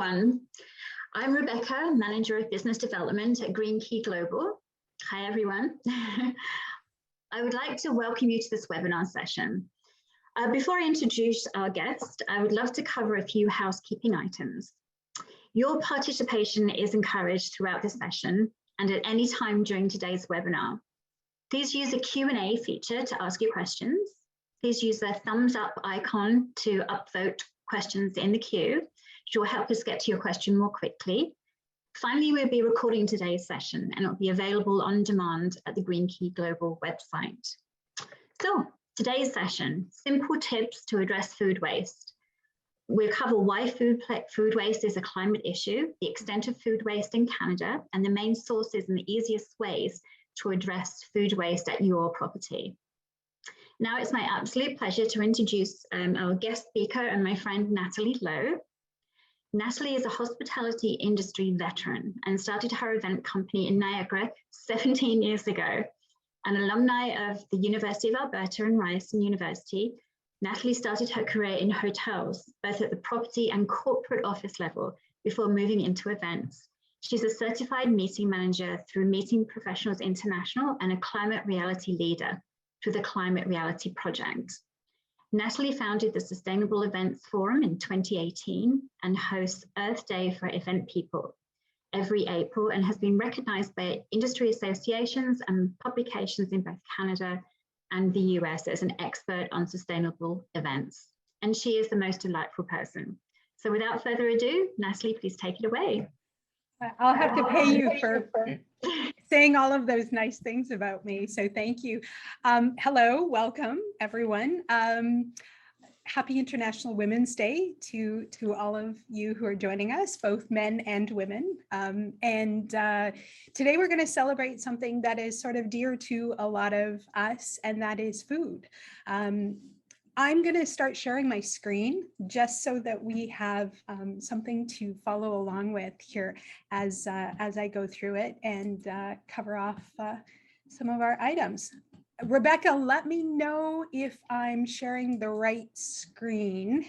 everyone. I'm Rebecca, Manager of Business Development at Green Key Global. Hi, everyone. I would like to welcome you to this webinar session. Before I introduce our guest, I would love to cover a few housekeeping items. Your participation is encouraged throughout the session and at any time during today's webinar. Please use the Q&A feature to ask your questions. Please use the thumbs up icon to upvote questions in the queue, which will help us get to your question more quickly. Finally, we'll be recording today's session and it'll be available on demand at the Green Key Global website. So today's session, simple tips to address food waste. We'll cover why food waste is a climate issue, the extent of food waste in Canada, and the main sources and the easiest ways to address food waste at your property. Now it's my absolute pleasure to introduce our guest speaker and my friend Natalie Lowe. Natalie is a hospitality industry veteran and started her event company in Niagara 17 years ago. An alumni of the University of Alberta and Ryerson University, Natalie started her career in hotels, both at the property and corporate office level, before moving into events. She's a certified meeting manager through Meeting Professionals International and a climate reality leader through the Climate Reality Project. Natalie founded the Sustainable Events Forum in 2018 and hosts Earth Day for Event People every April and has been recognized by industry associations and publications in both Canada and the US as an expert on sustainable events. And she is the most delightful person. So without further ado, Natalie, please take it away. I'll have to pay you for saying all of those nice things about me. So thank you. Hello, welcome everyone. Happy International Women's Day to all of you who are joining us, both men and women. Today we're going to celebrate something that is sort of dear to a lot of us, and that is food. I'm going to start sharing my screen just so that we have something to follow along with here as I go through it and cover off some of our items. Rebecca, let me know if I'm sharing the right screen,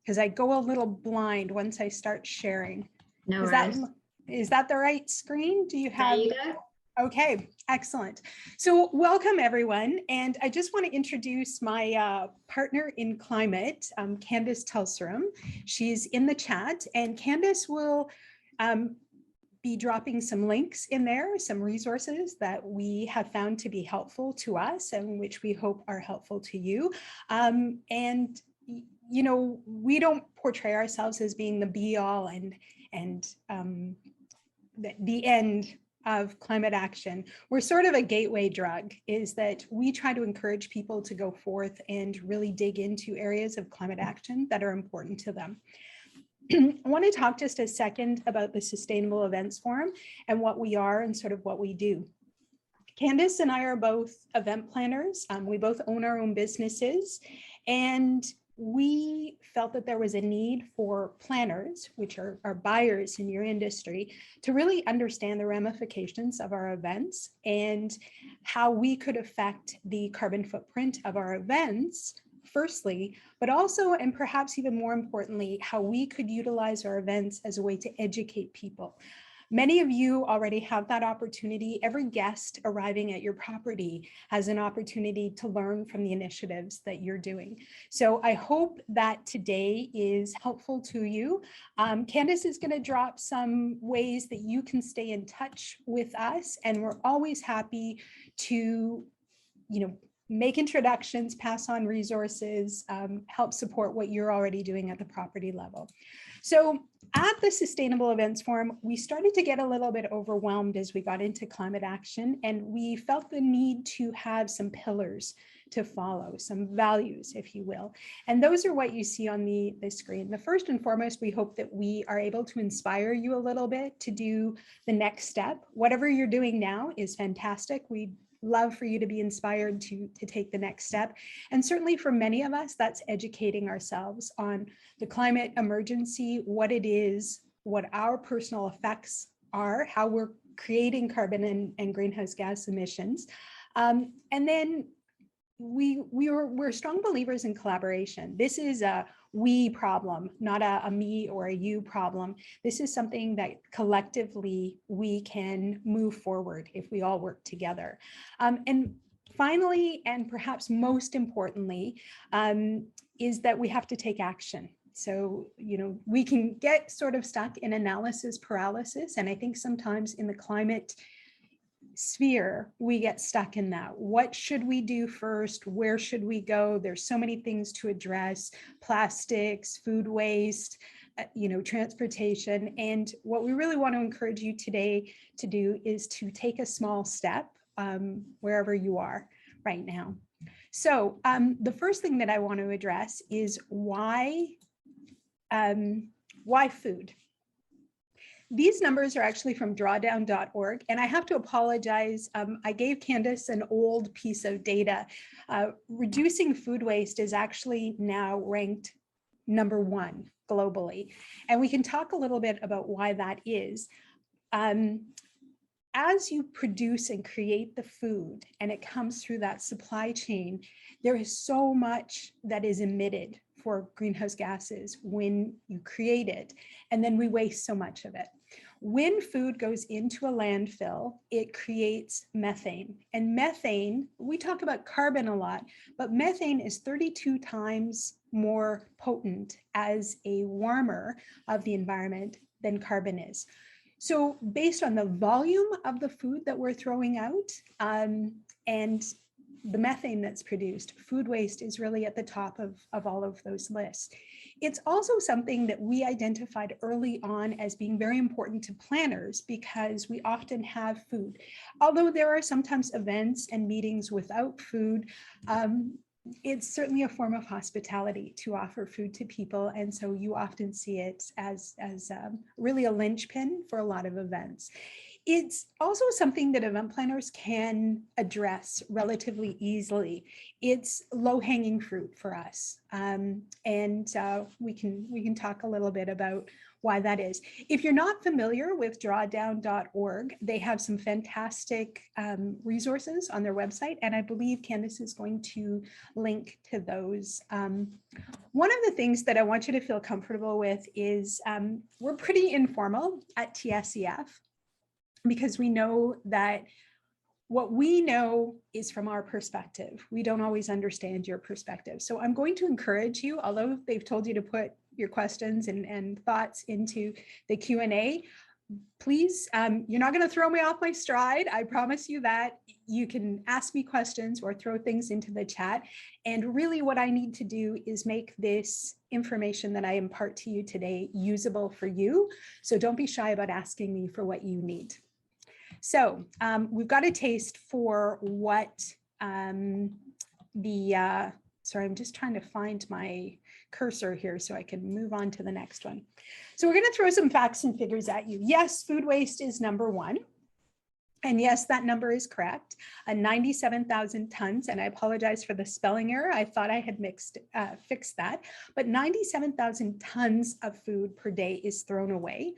because I go a little blind once I start sharing. No worries. Is that the right screen? Do you have? There you go. Okay, excellent. So welcome everyone. And I just want to introduce my partner in climate, Candace Telserum. She's in the chat, and Candace will be dropping some links in there, some resources that we have found to be helpful to us and which we hope are helpful to you. And you know, we don't portray ourselves as being the be all and the end of climate action. We're sort of a gateway drug, is that we try to encourage people to go forth and really dig into areas of climate action that are important to them. I want to talk just a second about the Sustainable Events Forum and what we are and sort of what we do. Candace and I are both event planners. We both own our own businesses, and we felt that there was a need for planners, which are buyers in your industry, to really understand the ramifications of our events and how we could affect the carbon footprint of our events, firstly, but also, and perhaps even more importantly, how we could utilize our events as a way to educate people. Many of you already have that opportunity. Every guest arriving at your property has an opportunity to learn from the initiatives that you're doing. So I hope that today is helpful to you. Candace is going to drop some ways that you can stay in touch with us, and we're always happy to, make introductions, pass on resources, help support what you're already doing at the property level. So at the Sustainable Events Forum, we started to get a little bit overwhelmed as we got into climate action, and we felt the need to have some pillars to follow, some values, if you will. And those are what you see on the screen. The first and foremost, we hope that we are able to inspire you a little bit to do the next step. Whatever you're doing now is fantastic. We love for you to be inspired to take the next step. And certainly for many of us, that's educating ourselves on the climate emergency, what it is, what our personal effects are, how we're creating carbon and greenhouse gas emissions. And then we're strong believers in collaboration. This is a we problem, not a me or a you problem. This is something that collectively we can move forward if we all work together. And finally, and perhaps most importantly, is that we have to take action. So, we can get sort of stuck in analysis paralysis. And I think sometimes in the climate sphere, we get stuck in that. What should we do first? Where should we go? There's so many things to address: plastics, food waste, transportation. And what we really want to encourage you today to do is to take a small step wherever you are right now. So the first thing that I want to address is why food? These numbers are actually from drawdown.org, and I have to apologize. I gave Candace an old piece of data. Reducing food waste is actually now ranked #1 globally, and we can talk a little bit about why that is. As you produce and create the food and it comes through that supply chain, there is so much that is emitted for greenhouse gases when you create it, and then we waste so much of it. When food goes into a landfill, it creates methane. And methane, we talk about carbon a lot, but methane is 32 times more potent as a warmer of the environment than carbon is. So based on the volume of the food that we're throwing out and the methane that's produced, food waste is really at the top of all of those lists. It's also something that we identified early on as being very important to planners because we often have food. Although there are sometimes events and meetings without food, it's certainly a form of hospitality to offer food to people. And so you often see it as really a linchpin for a lot of events. It's also something that event planners can address relatively easily. It's low-hanging fruit for us. And we can talk a little bit about why that is. If you're not familiar with drawdown.org, they have some fantastic resources on their website, and I believe Candace is going to link to those. One of the things that I want you to feel comfortable with is we're pretty informal at TSEF because we know that what we know is from our perspective. We don't always understand your perspective. So I'm going to encourage you, although they've told you to put your questions and thoughts into the Q&A, please, you're not going to throw me off my stride. I promise you that. You can ask me questions or throw things into the chat. And really what I need to do is make this information that I impart to you today usable for you. So don't be shy about asking me for what you need. So we've got a taste for what sorry, I'm just trying to find my cursor here so I can move on to the next one. So we're going to throw some facts and figures at you. Yes, food waste is #1. And yes, that number is correct, 97,000 tons. And I apologize for the spelling error. I thought I had fixed that, but 97,000 tons of food per day is thrown away.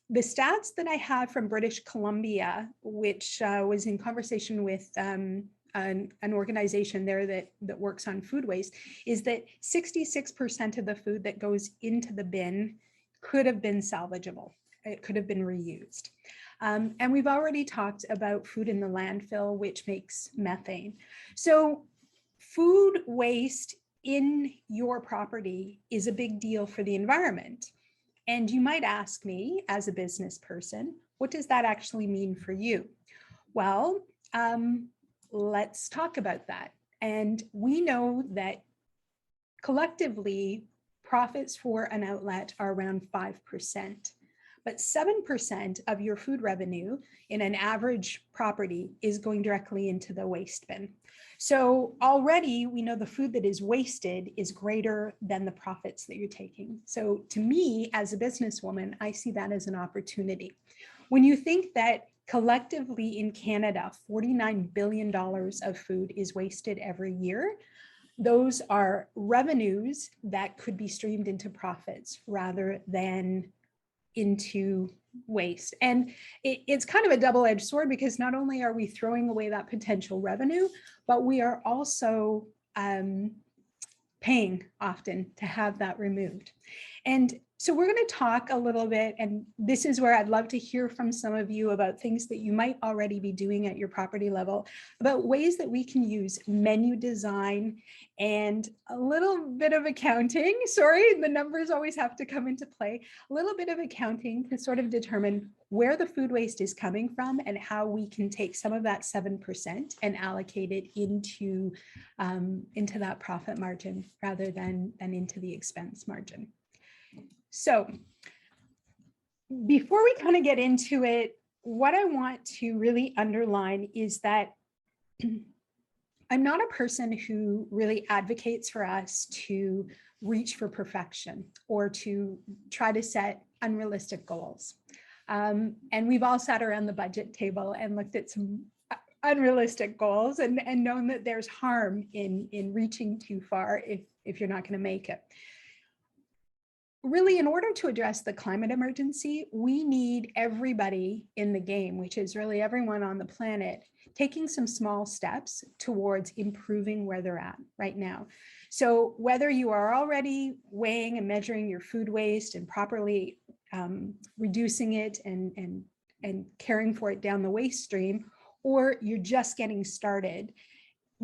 The stats that I have from British Columbia, which was in conversation with an organization there that works on food waste, is that 66% of the food that goes into the bin could have been salvageable. It could have been reused. And we've already talked about food in the landfill, which makes methane. So food waste in your property is a big deal for the environment. And you might ask me as a business person, what does that actually mean for you? Well, let's talk about that. And we know that collectively profits for an outlet are around 5%, but 7% of your food revenue in an average property is going directly into the waste bin. So already we know the food that is wasted is greater than the profits that you're taking. So to me, as a businesswoman, I see that as an opportunity. When you think that collectively in Canada, $49 billion of food is wasted every year, those are revenues that could be streamed into profits rather than into waste. And it's kind of a double-edged sword, because not only are we throwing away that potential revenue, but we are also paying often to have that removed. And so we're going to talk a little bit, and this is where I'd love to hear from some of you about things that you might already be doing at your property level, about ways that we can use menu design and a little bit of accounting. Sorry, the numbers always have to come into play. A little bit of accounting to sort of determine where the food waste is coming from and how we can take some of that 7% and allocate it into that profit margin rather than into the expense margin. So before we kind of get into it, what I want to really underline is that I'm not a person who really advocates for us to reach for perfection or to try to set unrealistic goals. And we've all sat around the budget table and looked at some unrealistic goals and known that there's harm in reaching too far if you're not going to make it. Really, in order to address the climate emergency, we need everybody in the game, which is really everyone on the planet, taking some small steps towards improving where they're at right now. So whether you are already weighing and measuring your food waste and properly reducing it and caring for it down the waste stream, or you're just getting started,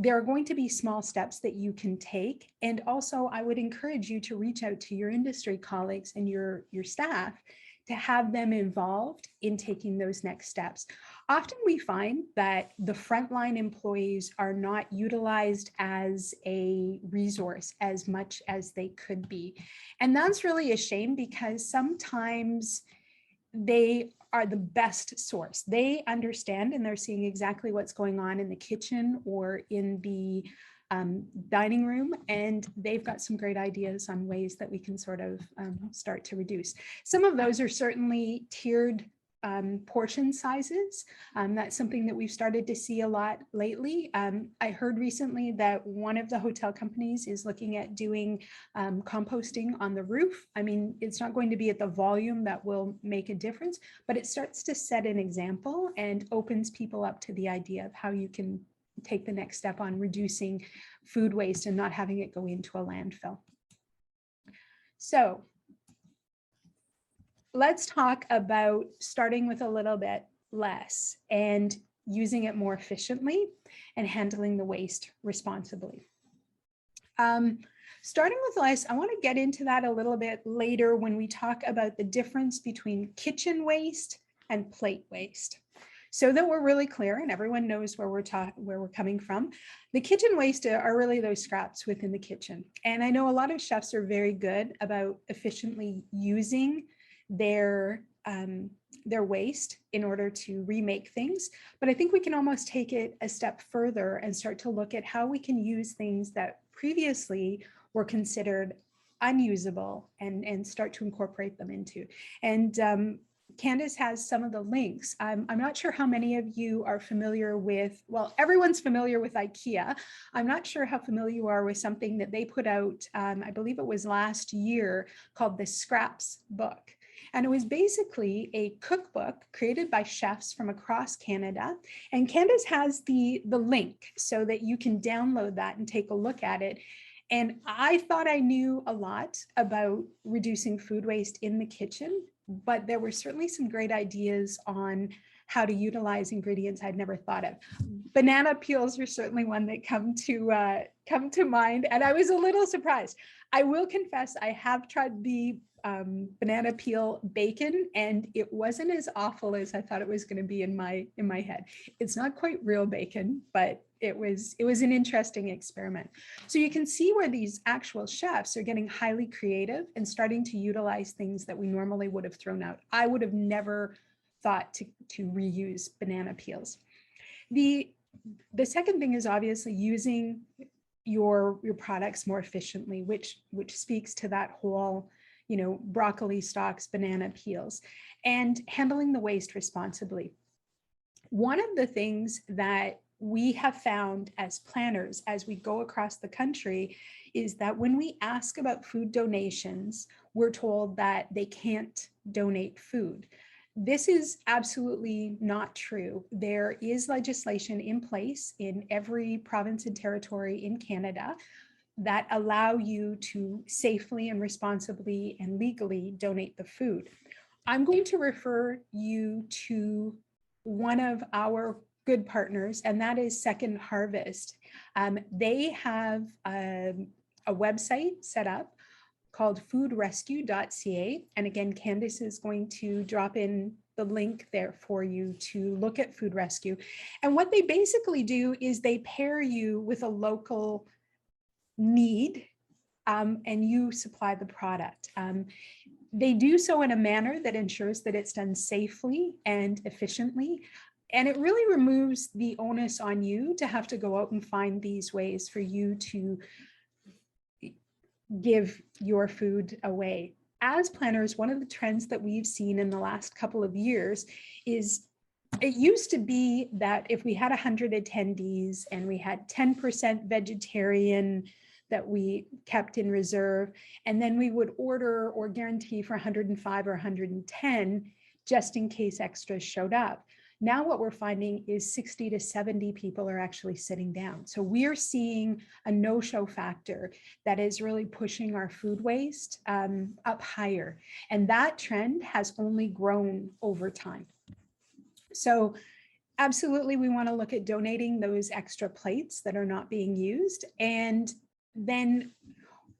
there are going to be small steps that you can take. And also, I would encourage you to reach out to your industry colleagues and your staff to have them involved in taking those next steps. Often we find that the frontline employees are not utilized as a resource as much as they could be. And that's really a shame, because sometimes they are the best source. They understand and they're seeing exactly what's going on in the kitchen or in the dining room, and they've got some great ideas on ways that we can sort of start to reduce. Some of those are certainly tiered portion sizes. That's something that we've started to see a lot lately. I heard recently that one of the hotel companies is looking at doing composting on the roof. I mean, it's not going to be at the volume that will make a difference, but it starts to set an example and opens people up to the idea of how you can take the next step on reducing food waste and not having it go into a landfill. So let's talk about starting with a little bit less and using it more efficiently and handling the waste responsibly. Starting with less, I want to get into that a little bit later when we talk about the difference between kitchen waste and plate waste. So that we're really clear and everyone knows where we're coming from. The kitchen waste are really those scraps within the kitchen. And I know a lot of chefs are very good about efficiently using their waste in order to remake things. But I think we can almost take it a step further and start to look at how we can use things that previously were considered unusable and start to incorporate them into. And Candace has some of the links. I'm not sure how many of you are familiar with, well, everyone's familiar with IKEA. I'm not sure how familiar you are with something that they put out, I believe it was last year, called the Scraps Book. And it was basically a cookbook created by chefs from across Canada. And Candace has the link so that you can download that and take a look at it. And I thought I knew a lot about reducing food waste in the kitchen, but there were certainly some great ideas on how to utilize ingredients I'd never thought of. Banana peels are certainly one that come to mind, and I was a little surprised. I will confess I have tried the banana peel bacon, and it wasn't as awful as I thought it was going to be in my head. It's not quite real bacon, but it was an interesting experiment. So you can see where these actual chefs are getting highly creative and starting to utilize things that we normally would have thrown out. I would have never thought to reuse banana peels. The second thing is obviously using your products more efficiently, which speaks to that whole, broccoli stalks, banana peels, and handling the waste responsibly. One of the things that we have found as planners, as we go across the country, is that when we ask about food donations, we're told that they can't donate food. This is absolutely not true. There is legislation in place in every province and territory in Canada that allow you to safely and responsibly and legally donate the food. I'm going to refer you to one of our good partners, and that is Second Harvest. They have a website set up called foodrescue.ca. And again, Candice is going to drop in the link there for you to look at Food Rescue. And what they basically do is they pair you with a local need, and you supply the product. They do so in a manner that ensures that it's done safely and efficiently. And it really removes the onus on you to have to go out and find these ways for you to give your food away. As planners, one of the trends that we've seen in the last couple of years is it used to be that if we had 100 attendees and we had 10% vegetarian that we kept in reserve, and then we would order or guarantee for 105 or 110 just in case extras showed up. Now what we're finding is 60 to 70 people are actually sitting down. So we're seeing a no-show factor that is really pushing our food waste up higher. And that trend has only grown over time. So absolutely, we want to look at donating those extra plates that are not being used. And then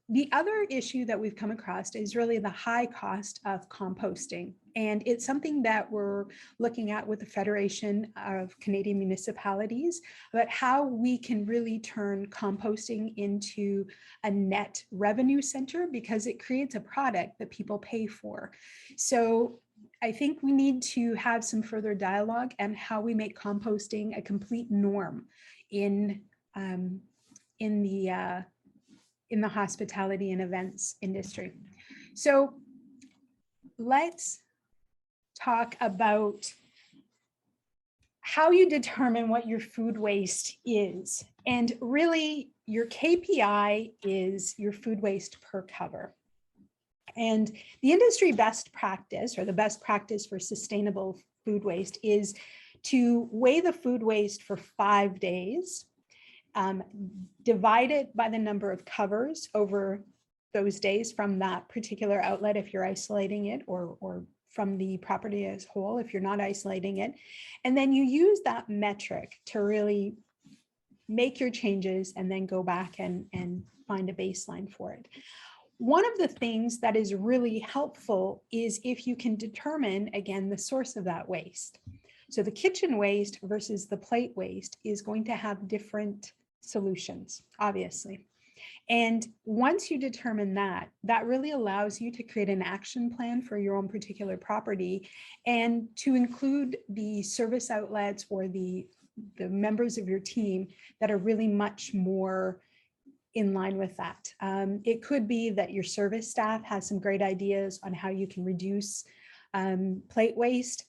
the other issue that we've come across is really the high cost of composting. And it's something that we're looking at with the Federation of Canadian Municipalities about how we can really turn composting into a net revenue center, because it creates a product that people pay for. So I think we need to have some further dialogue on how we make composting a complete norm in the hospitality and events industry. So let's talk about how you determine what your food waste is. And really, your KPI is your food waste per cover. And the industry best practice, or the best practice for sustainable food waste, is to weigh the food waste for 5 days, divide it by the number of covers over those days from that particular outlet if you're isolating it, or from the property as a whole if you're not isolating it. And then you use that metric to really make your changes and then go back and find a baseline for it. One of the things that is really helpful is if you can determine, again, the source of that waste. So the kitchen waste versus the plate waste is going to have different solutions, obviously. And once you determine that, that really allows you to create an action plan for your own particular property, and to include the service outlets or the members of your team that are really much more in line with that. It could be that your service staff has some great ideas on how you can reduce plate waste,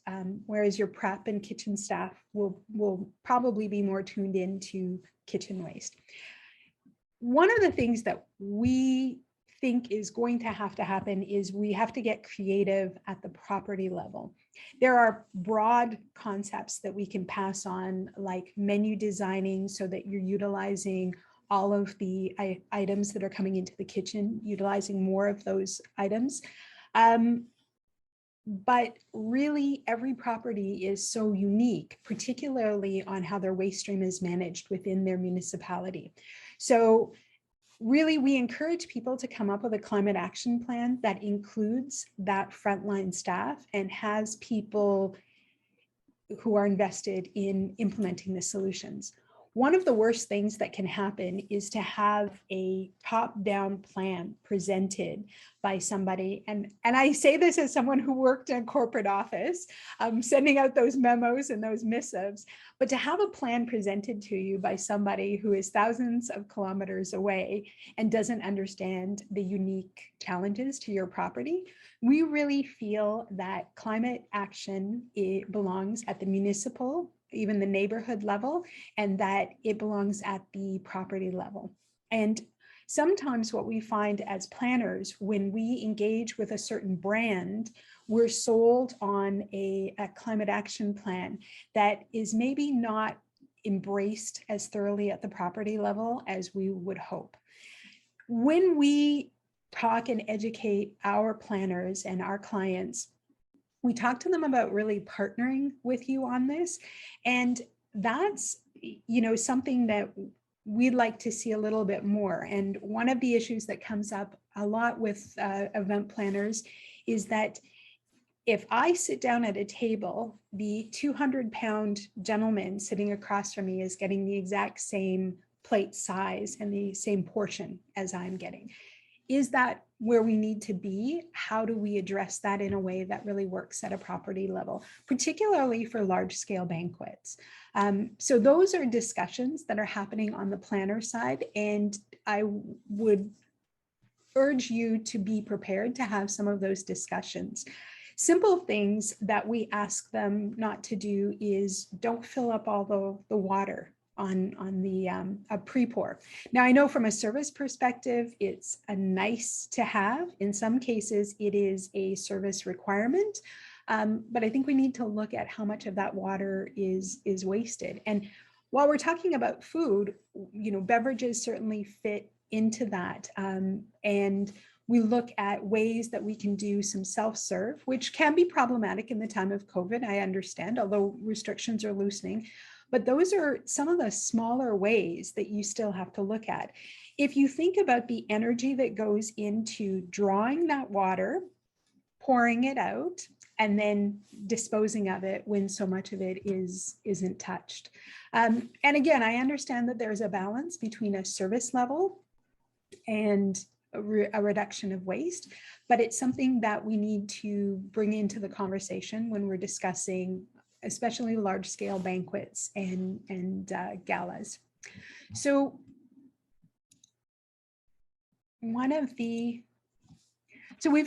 whereas your prep and kitchen staff will probably be more tuned into kitchen waste. One of the things that we think is going to happen is we have to get creative at the property level. There are broad concepts that we can pass on, like menu designing, so that you're utilizing all of the items that are coming into the kitchen, utilizing more of those items. But really, every property is so unique, particularly on how their waste stream is managed within their municipality. So really, we encourage people to come up with a climate action plan that includes that frontline staff and has people who are invested in implementing the solutions. One of the worst things that can happen is to have a top-down plan presented by somebody. And I say this as someone who worked in a corporate office, sending out those memos and those missives, but to have a plan presented to you by somebody who is thousands of kilometers away and doesn't understand the unique challenges to your property, we really feel that climate action, it belongs at the municipal even the neighborhood level, and that it belongs at the property level. And sometimes what we find as planners, when we engage with a certain brand, we're sold on a climate action plan that is maybe not embraced as thoroughly at the property level as we would hope. When we talk and educate our planners and our clients, we talk to them about really partnering with you on this. And that's, something that we'd like to see a little bit more. And one of the issues that comes up a lot with event planners is that if I sit down at a table, the 200-pound gentleman sitting across from me is getting the exact same plate size and the same portion as I'm getting. Is that where we need to be? How do we address that in a way that really works at a property level, particularly for large scale banquets? So those are discussions that are happening on the planner side, and I would urge you to be prepared to have some of those discussions. Simple things that we ask them not to do is don't fill up all the water on the pre-pour. Now, I know from a service perspective, it's a nice to have. In some cases, it is a service requirement, but I think we need to look at how much of that water is wasted. And while we're talking about food, beverages certainly fit into that. And we look at ways that we can do some self-serve, which can be problematic in the time of COVID, I understand, although restrictions are loosening. But those are some of the smaller ways that you still have to look at. If you think about the energy that goes into drawing that water, pouring it out, and then disposing of it when so much of it isn't touched. And again, I understand that there's a balance between a service level and a reduction of waste, but it's something that we need to bring into the conversation when we're discussing especially large scale banquets and galas. So we've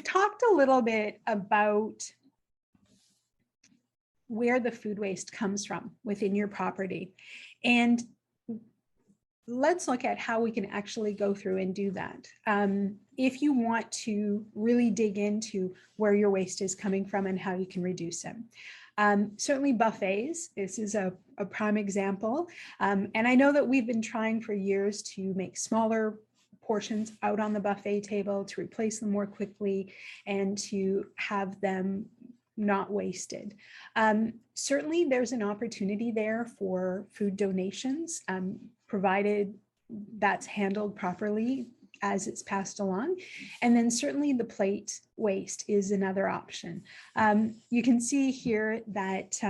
talked a little bit about where the food waste comes from within your property. And let's look at how we can actually go through and do that. If you want to really dig into where your waste is coming from and how you can reduce it. Certainly buffets, this is a prime example. And I know that we've been trying for years to make smaller portions out on the buffet table, to replace them more quickly, and to have them not wasted. Certainly there's an opportunity there for food donations, provided that's handled properly as it's passed along. And then certainly the plate waste is another option. You can see here that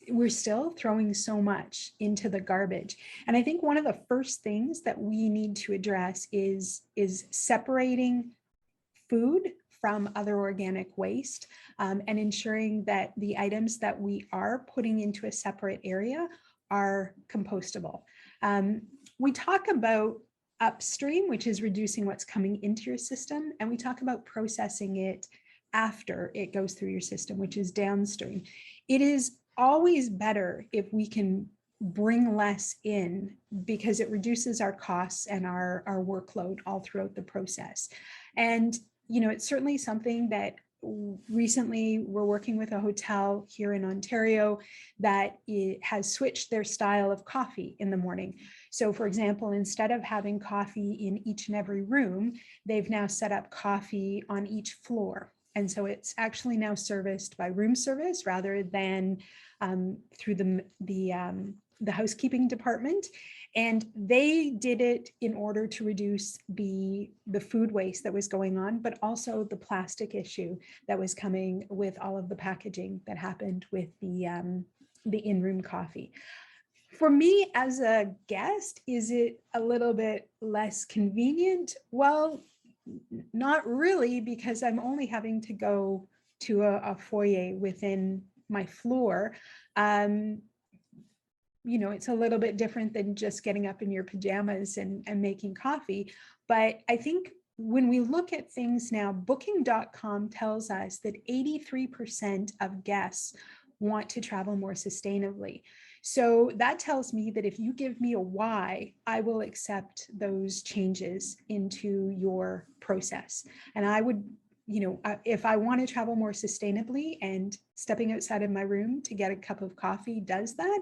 we're still throwing so much into the garbage. And I think one of the first things that we need to address is separating food from other organic waste, and ensuring that the items that we are putting into a separate area are compostable. We talk about upstream, which is reducing what's coming into your system, and we talk about processing it after it goes through your system, which is downstream. It is always better if we can bring less in, because it reduces our costs and our workload all throughout the process. And it's certainly something that recently we're working with a hotel here in Ontario that has switched their style of coffee in the morning. So for example, instead of having coffee in each and every room, they've now set up coffee on each floor. And so it's actually now serviced by room service rather than through the housekeeping department. And they did it in order to reduce the food waste that was going on, but also the plastic issue that was coming with all of the packaging that happened with the in-room coffee. For me as a guest, is it a little bit less convenient? Well, not really, because I'm only having to go to a foyer within my floor. It's a little bit different than just getting up in your pajamas and making coffee. But I think when we look at things now, Booking.com tells us that 83% of guests want to travel more sustainably. So that tells me that if you give me a why, I will accept those changes into your process. And I would, if I want to travel more sustainably and stepping outside of my room to get a cup of coffee does that,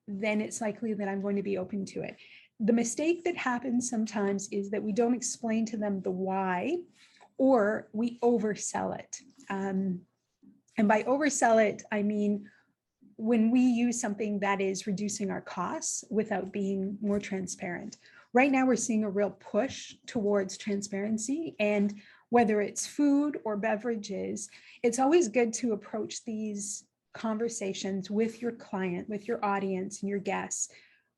then it's likely that I'm going to be open to it. The mistake that happens sometimes is that we don't explain to them the why, or we oversell it. And by oversell it, I mean, when we use something that is reducing our costs without being more transparent. Right now, we're seeing a real push towards transparency, and whether it's food or beverages, it's always good to approach these conversations with your client, with your audience and your guests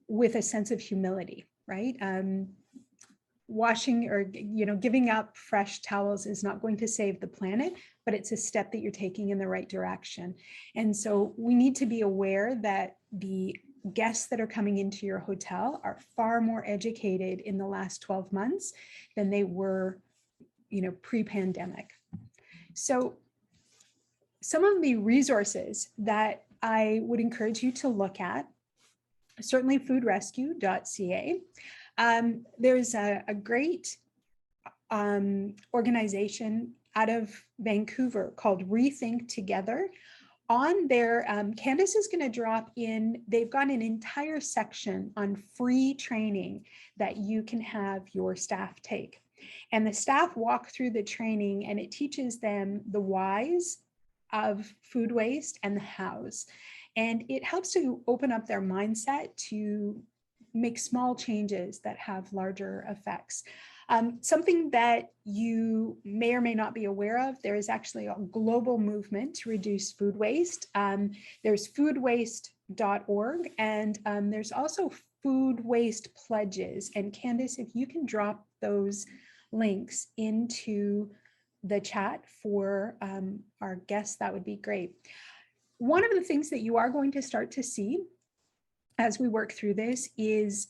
with a sense of humility, right? Washing or giving up fresh towels is not going to save the planet, but it's a step that you're taking in the right direction. And so we need to be aware that the guests that are coming into your hotel are far more educated in the last 12 months than they were, pre-pandemic. So some of the resources that I would encourage you to look at, certainly foodrescue.ca. There's a great organization out of Vancouver called Rethink Together. On there, Candace is going to drop in, they've got an entire section on free training that you can have your staff take. And the staff walk through the training and it teaches them the whys of food waste and the hows. And it helps to open up their mindset to make small changes that have larger effects. Something that you may or may not be aware of, there is actually a global movement to reduce food waste. There's foodwaste.org, and there's also food waste pledges. And Candace, if you can drop those links into the chat for our guests, that would be great. One of the things that you are going to start to see as we work through this is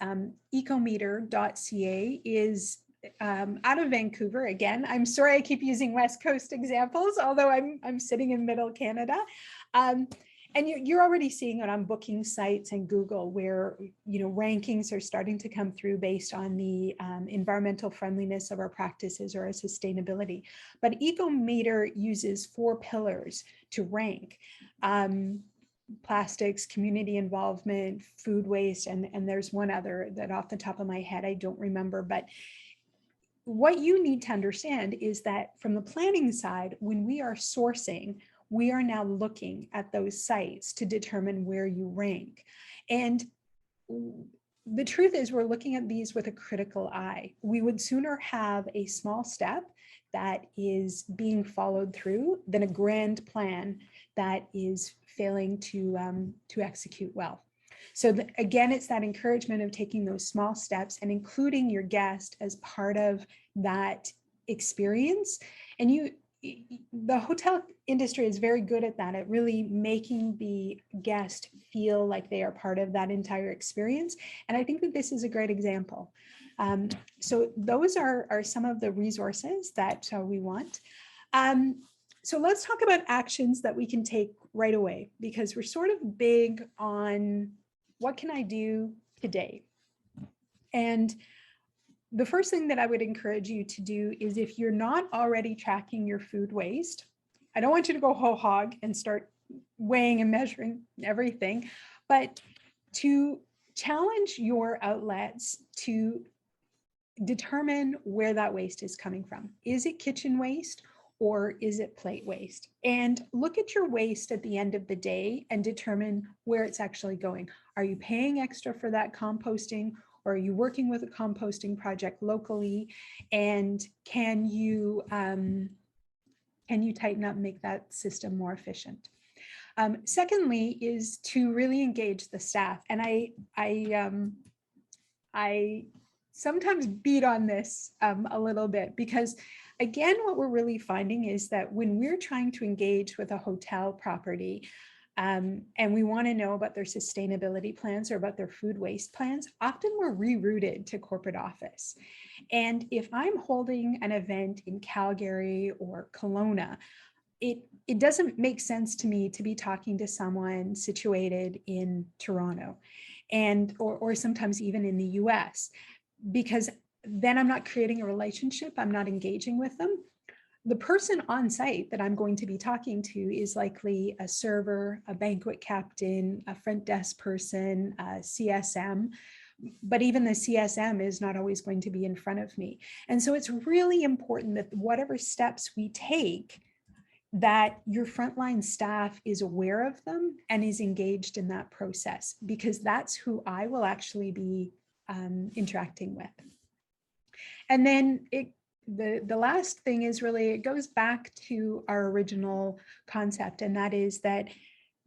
ecometer.ca is out of Vancouver. Again, I'm sorry I keep using West Coast examples, although I'm sitting in middle Canada. And you're already seeing it on booking sites and Google, where rankings are starting to come through based on the environmental friendliness of our practices or our sustainability. But Ecometer uses 4 pillars to rank: plastics, community involvement, food waste, and there's one other that off the top of my head I don't remember. But what you need to understand is that from the planning side, when we are sourcing, we are now looking at those sites to determine where you rank. And the truth is, we're looking at these with a critical eye. We would sooner have a small step that is being followed through than a grand plan that is failing to execute well. So again, it's that encouragement of taking those small steps and including your guest as part of that experience. And the hotel industry is very good at that, at really making the guest feel like they are part of that entire experience. And I think that this is a great example. So those are some of the resources that we want. So let's talk about actions that we can take right away, because we're sort of big on what can I do today? And the first thing that I would encourage you to do is, if you're not already tracking your food waste, I don't want you to go whole hog and start weighing and measuring everything, but to challenge your outlets to determine where that waste is coming from. Is it kitchen waste or is it plate waste? And look at your waste at the end of the day and determine where it's actually going. Are you paying extra for that composting? Or are you working with a composting project locally? And can you tighten up and make that system more efficient? Secondly, is to really engage the staff. And I sometimes beat on this a little bit, because again, what we're really finding is that when we're trying to engage with a hotel property, and we want to know about their sustainability plans or about their food waste plans, often we're rerouted to corporate office. And if I'm holding an event in Calgary or Kelowna, it doesn't make sense to me to be talking to someone situated in Toronto or sometimes even in the US, because then I'm not creating a relationship. I'm not engaging with them. The person on site that I'm going to be talking to is likely a server, a banquet captain, a front desk person, a CSM. But even the CSM is not always going to be in front of me. And so it's really important that whatever steps we take, that your frontline staff is aware of them and is engaged in that process, because that's who I will actually be interacting with. And then the last thing is really, it goes back to our original concept, and that is that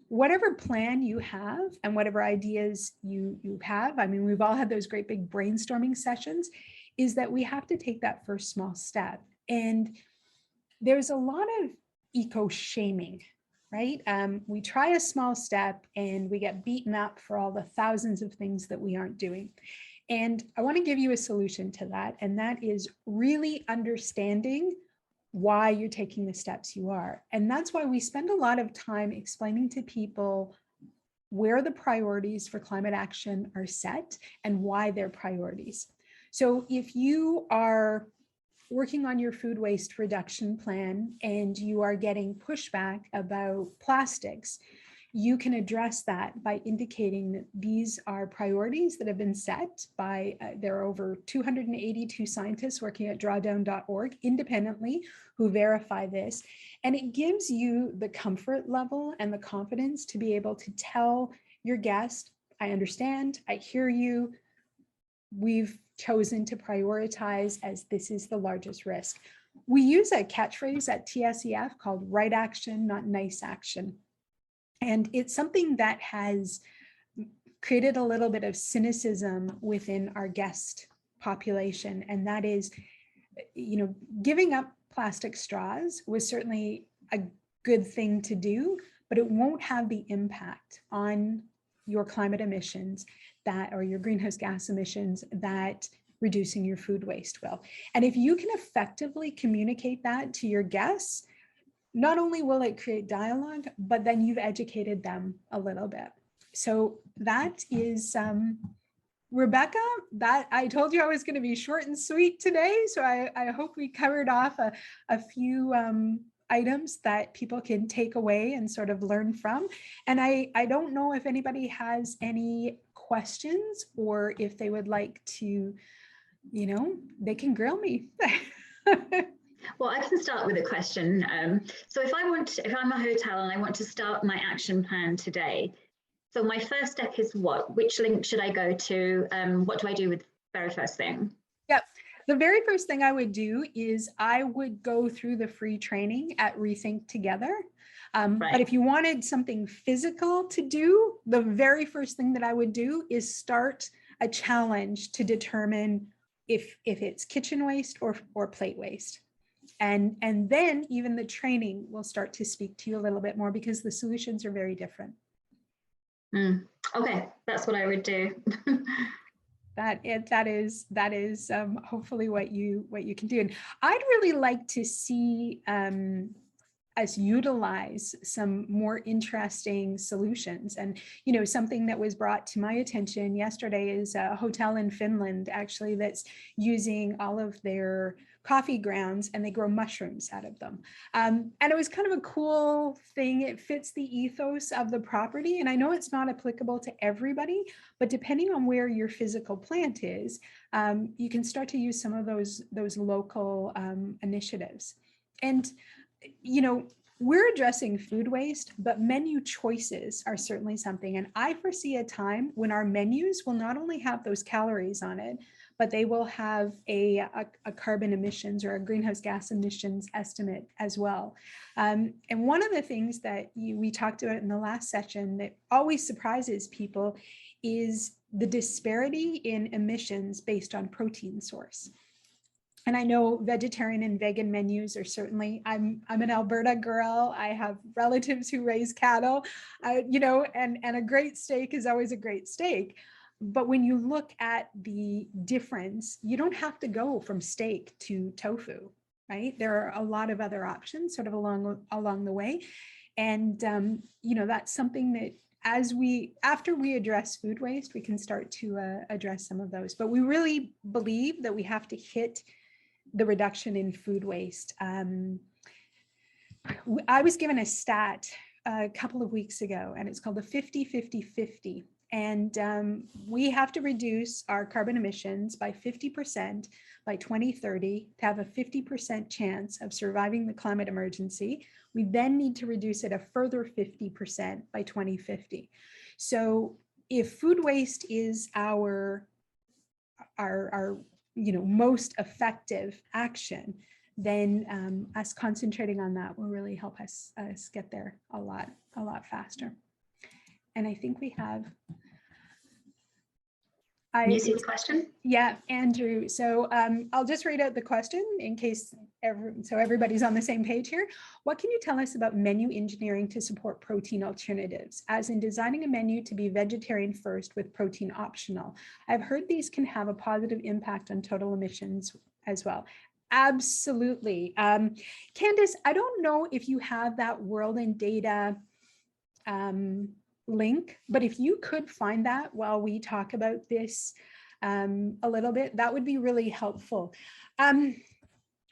whatever plan you have and whatever ideas you have, I mean, we've all had those great big brainstorming sessions, is that we have to take that first small step. And there's a lot of eco-shaming, right? We try a small step and we get beaten up for all the thousands of things that we aren't doing. And I want to give you a solution to that. And that is really understanding why you're taking the steps you are. And that's why we spend a lot of time explaining to people where the priorities for climate action are set and why they're priorities. So if you are working on your food waste reduction plan and you are getting pushback about plastics, you can address that by indicating that these are priorities that have been set by, there are over 282 scientists working at drawdown.org independently who verify this. And it gives you the comfort level and the confidence to be able to tell your guest, I understand, I hear you, we've chosen to prioritize as this is the largest risk. We use a catchphrase at TSEF called right action, not nice action. And it's something that has created a little bit of cynicism within our guest population. And that is, you know, giving up plastic straws was certainly a good thing to do, but it won't have the impact on your climate emissions that, or your greenhouse gas emissions that reducing your food waste will. And if you can effectively communicate that to your guests, not only will it create dialogue, but then you've educated them a little bit. So that is, Rebecca, that I told you I was going to be short and sweet today. So I hope we covered off a few items that people can take away and sort of learn from. And I don't know if anybody has any questions or if they would like to, you know, they can grill me. Well, I can start with a question. So if I'm a hotel and I want to start my action plan today, so my first step is what? Which link should I go to? What do I do with the very first thing? Yep. The very first thing I would do is I would go through the free training at Rethink Together. Right. But if you wanted something physical to do, the very first thing that I would do is start a challenge to determine if it's kitchen waste or plate waste. And then even the training will start to speak to you a little bit more because the solutions are very different. Okay, that's what I would do. That is hopefully what you can do. And I'd really like to see us utilize some more interesting solutions. And, you know, something that was brought to my attention yesterday is a hotel in Finland, actually, that's using all of their coffee grounds and they grow mushrooms out of them. And it was kind of a cool thing. It fits the ethos of the property. And I know it's not applicable to everybody, but depending on where your physical plant is, you can start to use some of those local initiatives. And you know, we're addressing food waste, but menu choices are certainly something. And I foresee a time when our menus will not only have those calories on it, but they will have a carbon emissions or a greenhouse gas emissions estimate as well. And one of the things that we talked about in the last session that always surprises people is the disparity in emissions based on protein source. And I know vegetarian and vegan menus are certainly, I'm an Alberta girl. I have relatives who raise cattle, you know, and a great steak is always a great steak. But when you look at the difference, you don't have to go from steak to tofu. right? There are a lot of other options sort of along the way. And, that's something that after we address food waste, we can start to address some of those. But we really believe that we have to hit the reduction in food waste. I was given a stat a couple of weeks ago, and it's called the 50-50-50. And we have to reduce our carbon emissions by 50% by 2030 to have a 50% chance of surviving the climate emergency. We then need to reduce it a further 50% by 2050. So if food waste is our most effective action, then us concentrating on that will really help us get there a lot faster. And I think we have. Can you see the question? Yeah, Andrew. So I'll just read out the question in case everybody's on the same page here. What can you tell us about menu engineering to support protein alternatives, as in designing a menu to be vegetarian first with protein optional? I've heard these can have a positive impact on total emissions as well. Absolutely. Candace, I don't know if you have that World in Data link, but if you could find that while we talk about this a little bit, that would be really helpful.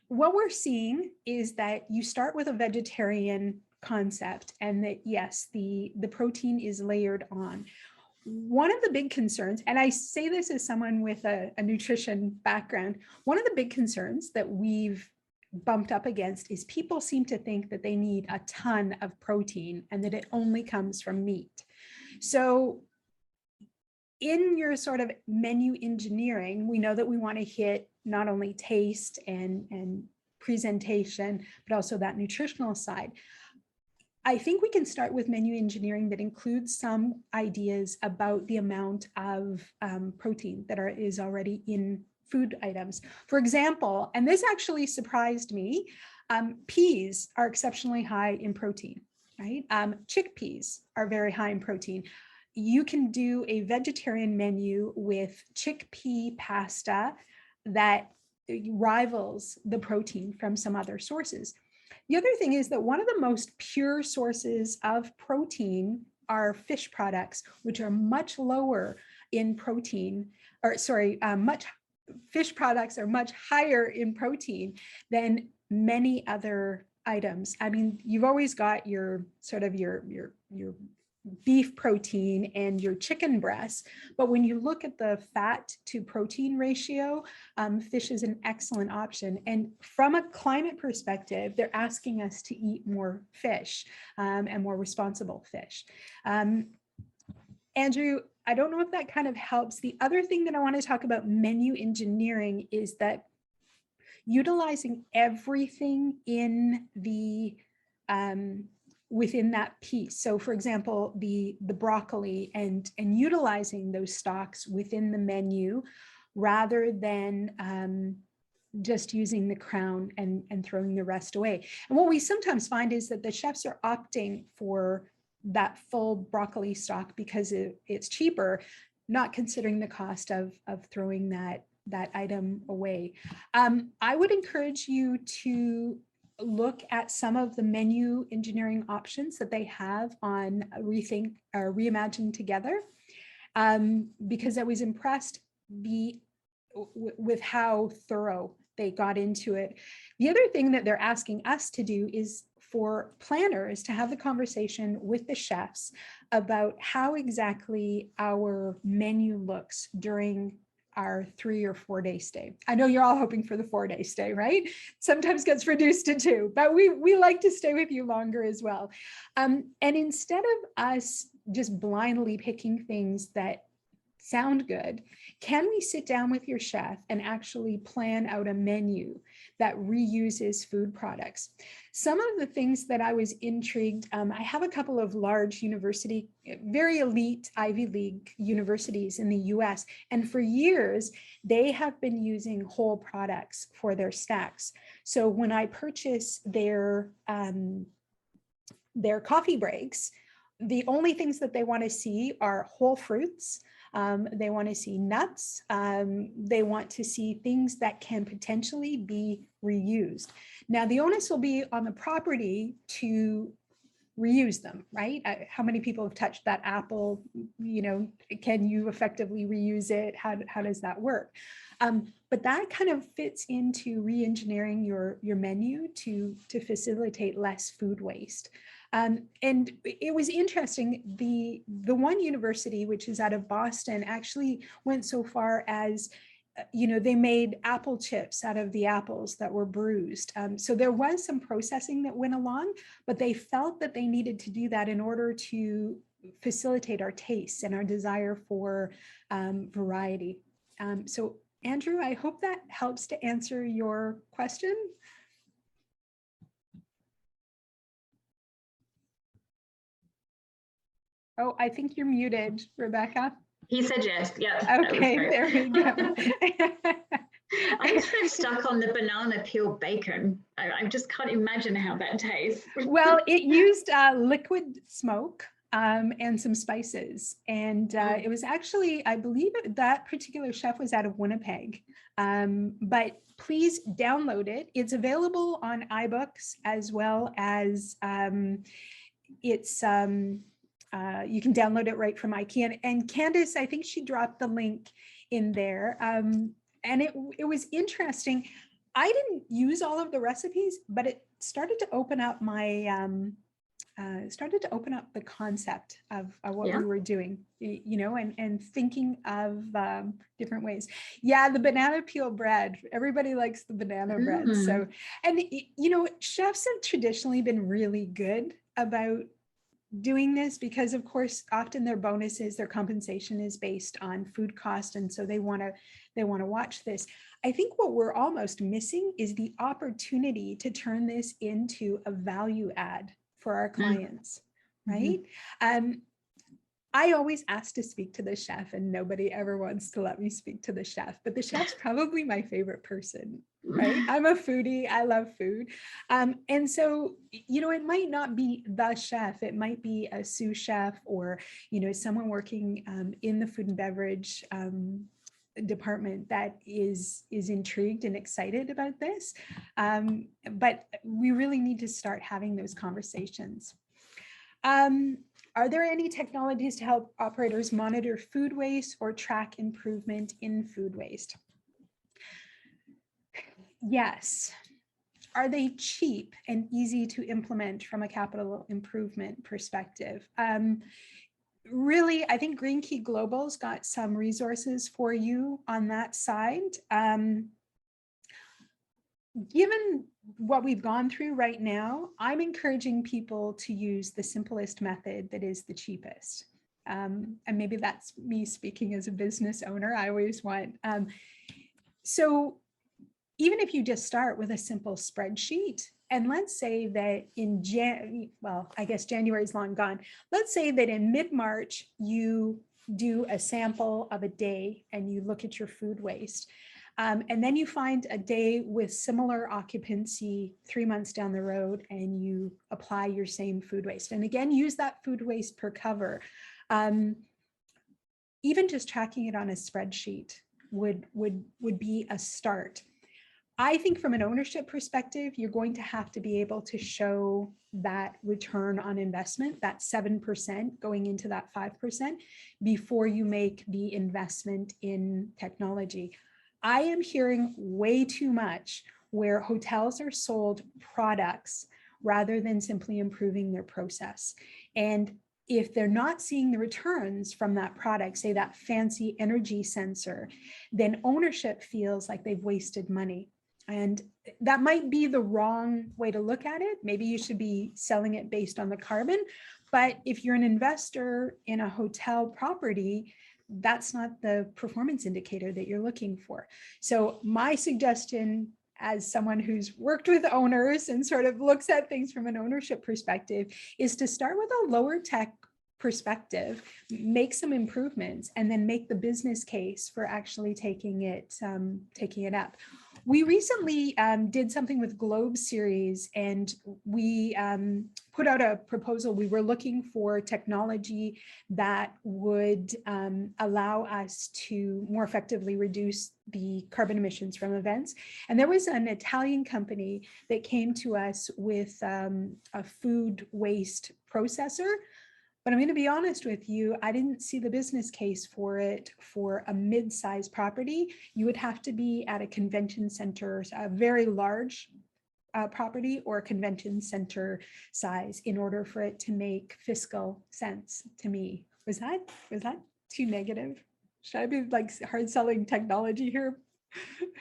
What we're seeing is that you start with a vegetarian concept, and that yes, the protein is layered on. One of the big concerns, and I say this as someone with a nutrition background, one of the big concerns that we've bumped up against is people seem to think that they need a ton of protein and that it only comes from meat. So in your sort of menu engineering, we know that we want to hit not only taste and presentation, but also that nutritional side. I think we can start with menu engineering that includes some ideas about the amount of protein that is already in food items. For example, and this actually surprised me, peas are exceptionally high in protein, right? Chickpeas are very high in protein. You can do a vegetarian menu with chickpea pasta that rivals the protein from some other sources. The other thing is that one of the most pure sources of protein are fish products, which are much lower in protein, fish products are much higher in protein than many other items. I mean, you've always got your sort of your beef protein and your chicken breast, but when you look at the fat to protein ratio, fish is an excellent option. And from a climate perspective, they're asking us to eat more fish and more responsible fish. Andrew, I don't know if that kind of helps. The other thing that I want to talk about menu engineering is that utilizing everything in the within that piece. So for example, the broccoli and utilizing those stocks within the menu rather than just using the crown and throwing the rest away. And what we sometimes find is that the chefs are opting for that full broccoli stock because it's cheaper, not considering the cost of throwing that item away. I would encourage you to look at some of the menu engineering options that they have on Rethink or Reimagine Together, because I was impressed with how thorough they got into it. The other thing that they're asking us to do is for planners to have the conversation with the chefs about how exactly our menu looks during our 3 or 4 day stay. I know you're all hoping for the 4 day stay, right? Sometimes gets reduced to 2, but we like to stay with you longer as well. And instead of us just blindly picking things that sound good, can we sit down with your chef and actually plan out a menu that reuses food products? Some of the things that I was intrigued, I have a couple of large university, very elite Ivy League universities in the US, and for years, they have been using whole products for their snacks. So when I purchase their coffee breaks, the only things that they want to see are whole fruits, They want to see nuts. They want to see things that can potentially be reused. Now, the onus will be on the property to reuse them, right? How many people have touched that apple? You know, can you effectively reuse it? How does that work? But that kind of fits into re-engineering your menu to facilitate less food waste. And it was interesting, the one university, which is out of Boston, actually went so far as, you know, they made apple chips out of the apples that were bruised. So there was some processing that went along, but they felt that they needed to do that in order to facilitate our tastes and our desire for variety. So Andrew, I hope that helps to answer your question. Oh, I think you're muted, Rebecca. He said yes. Yeah. Okay, there we go. I'm sort of stuck on the banana peel bacon. I just can't imagine how that tastes. Well, it used liquid smoke and some spices. And it was actually, I believe that particular chef was out of Winnipeg. But please download it. It's available on iBooks as well as you can download it right from IKEA. And Candace, I think she dropped the link in there. And it was interesting. I didn't use all of the recipes, but it started to open up my, the concept of what we were doing, you know, and thinking of different ways. Yeah, the banana peel bread, everybody likes the banana bread. So, and you know, chefs have traditionally been really good about doing this because of course often their bonuses, their compensation is based on food cost, and so they want to watch this. I think what we're almost missing is the opportunity to turn this into a value add for our clients, right? I always ask to speak to the chef and nobody ever wants to let me speak to the chef, but the chef's probably my favorite person, right? I'm a foodie, I love food. And so, you know, it might not be the chef, it might be a sous chef or, you know, someone working in the food and beverage department that is intrigued and excited about this. But we really need to start having those conversations. Are there any technologies to help operators monitor food waste or track improvement in food waste? Yes. Are they cheap and easy to implement from a capital improvement perspective? Really, I think Green Key Global's got some resources for you on that side. Given what we've gone through right now, I'm encouraging people to use the simplest method that is the cheapest. And maybe that's me speaking as a business owner. I always want, so even if you just start with a simple spreadsheet, and let's say that in I guess January's long gone. Let's say that in mid-March, you do a sample of a day and you look at your food waste. And then you find a day with similar occupancy 3 months down the road and you apply your same food waste. And again, use that food waste per cover. Even just tracking it on a spreadsheet would be a start. I think from an ownership perspective, you're going to have to be able to show that return on investment, that 7% going into that 5% before you make the investment in technology. I am hearing way too much where hotels are sold products rather than simply improving their process. And if they're not seeing the returns from that product, say that fancy energy sensor, then ownership feels like they've wasted money. And that might be the wrong way to look at it. Maybe you should be selling it based on the carbon. But if you're an investor in a hotel property, that's not the performance indicator that you're looking for. So my suggestion, as someone who's worked with owners and sort of looks at things from an ownership perspective, is to start with a lower tech perspective, make some improvements, and then make the business case for actually taking it up. We recently did something with Globe Series, and we put out a proposal. We were looking for technology that would allow us to more effectively reduce the carbon emissions from events. And there was an Italian company that came to us with a food waste processor. But I'm going to be honest with you, I didn't see the business case for it for a mid-sized property. You would have to be at a convention center, a very large property or convention center size in order for it to make fiscal sense to me. Was that too negative? Should I be like hard selling technology here?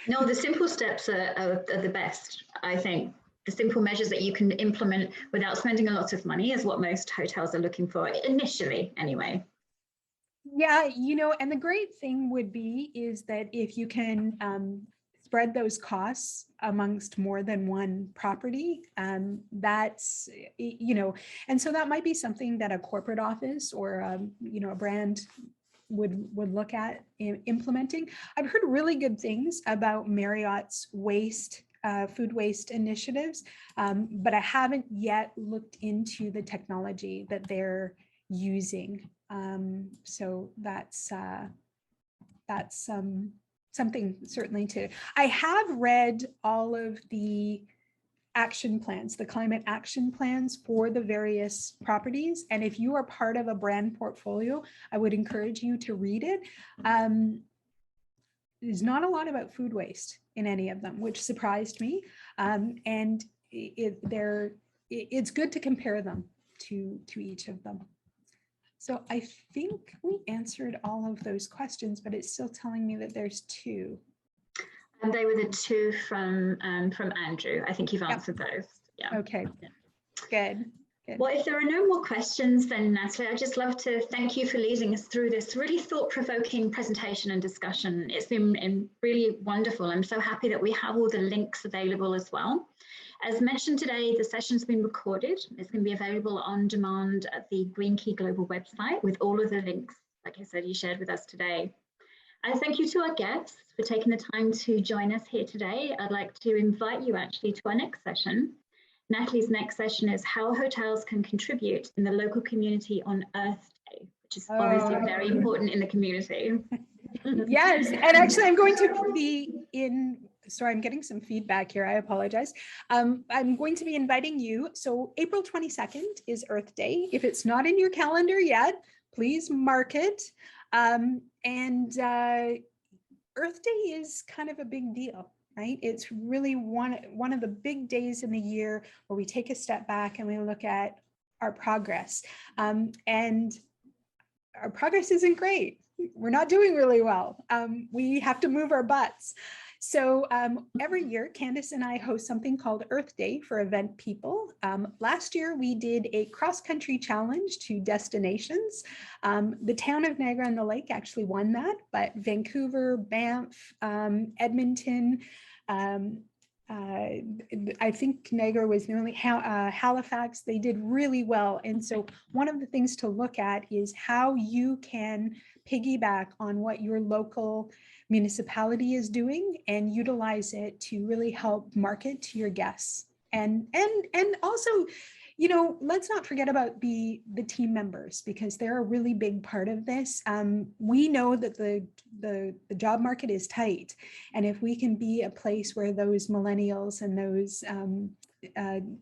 No, the simple steps are the best, I think. The simple measures that you can implement without spending a lot of money is what most hotels are looking for, initially anyway. Yeah, you know, and the great thing would be is that if you can spread those costs amongst more than one property, that's, you know, and so that might be something that a corporate office or, you know, a brand would look at implementing. I've heard really good things about Marriott's food waste initiatives, but I haven't yet looked into the technology that they're using. So that's something certainly to. I have read all of the action plans, the climate action plans for the various properties. And if you are part of a brand portfolio, I would encourage you to read it. There's not a lot about food waste in any of them, which surprised me. And it's good to compare them to each of them. So I think we answered all of those questions, but it's still telling me that there's two. And they were the two from Andrew. I think you've answered those. Yeah. Okay. Yeah. Good. Good. Well, if there are no more questions, then Natalie, I'd just love to thank you for leading us through this really thought-provoking presentation and discussion. It's been really wonderful. I'm so happy that we have all the links available as well. As mentioned today, the session's been recorded. It's going to be available on demand at the Green Key Global website with all of the links, like I said, you shared with us today. And thank you to our guests for taking the time to join us here today. I'd like to invite you actually to our next session. Natalie's next session is how hotels can contribute in the local community on Earth Day, which is obviously very important in the community. Yes, and actually I'm going to be in, sorry, I'm getting some feedback here, I apologize. I'm going to be inviting you. So April 22nd is Earth Day. If it's not in your calendar yet, please mark it. And Earth Day is kind of a big deal. Right? It's really one of the big days in the year where we take a step back and we look at our progress. And our progress isn't great. We're not doing really well. We have to move our butts. So every year, Candace and I host something called Earth Day for event people. Last year, we did a cross-country challenge to destinations. The town of Niagara-on-the-Lake actually won that, but Vancouver, Banff, Edmonton, I think Niagara was nearly Halifax, they did really well. And so one of the things to look at is how you can piggyback on what your local municipality is doing and utilize it to really help market to your guests. And also, you know, let's not forget about the team members, because they're a really big part of this. We know that the job market is tight, and if we can be a place where those millennials and those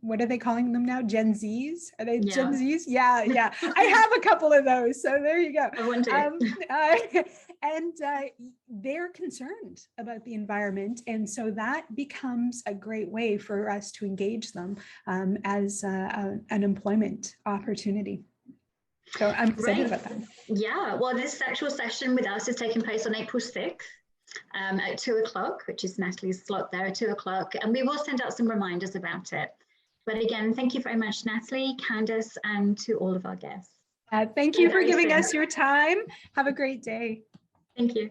what are they calling them now? Gen Zs? Are they Gen Zs? Yeah, yeah. I have a couple of those, so there you go. And they're concerned about the environment, and so that becomes a great way for us to engage them as an employment opportunity. So I'm excited about that. Yeah, well, this actual session with us is taking place on April 6th. At 2 o'clock, which is Natalie's slot there at 2 o'clock, and we will send out some reminders about it. But again, thank you very much, Natalie, Candace, and to all of our guests. Thank you for giving us your time. Have a great day. Thank you.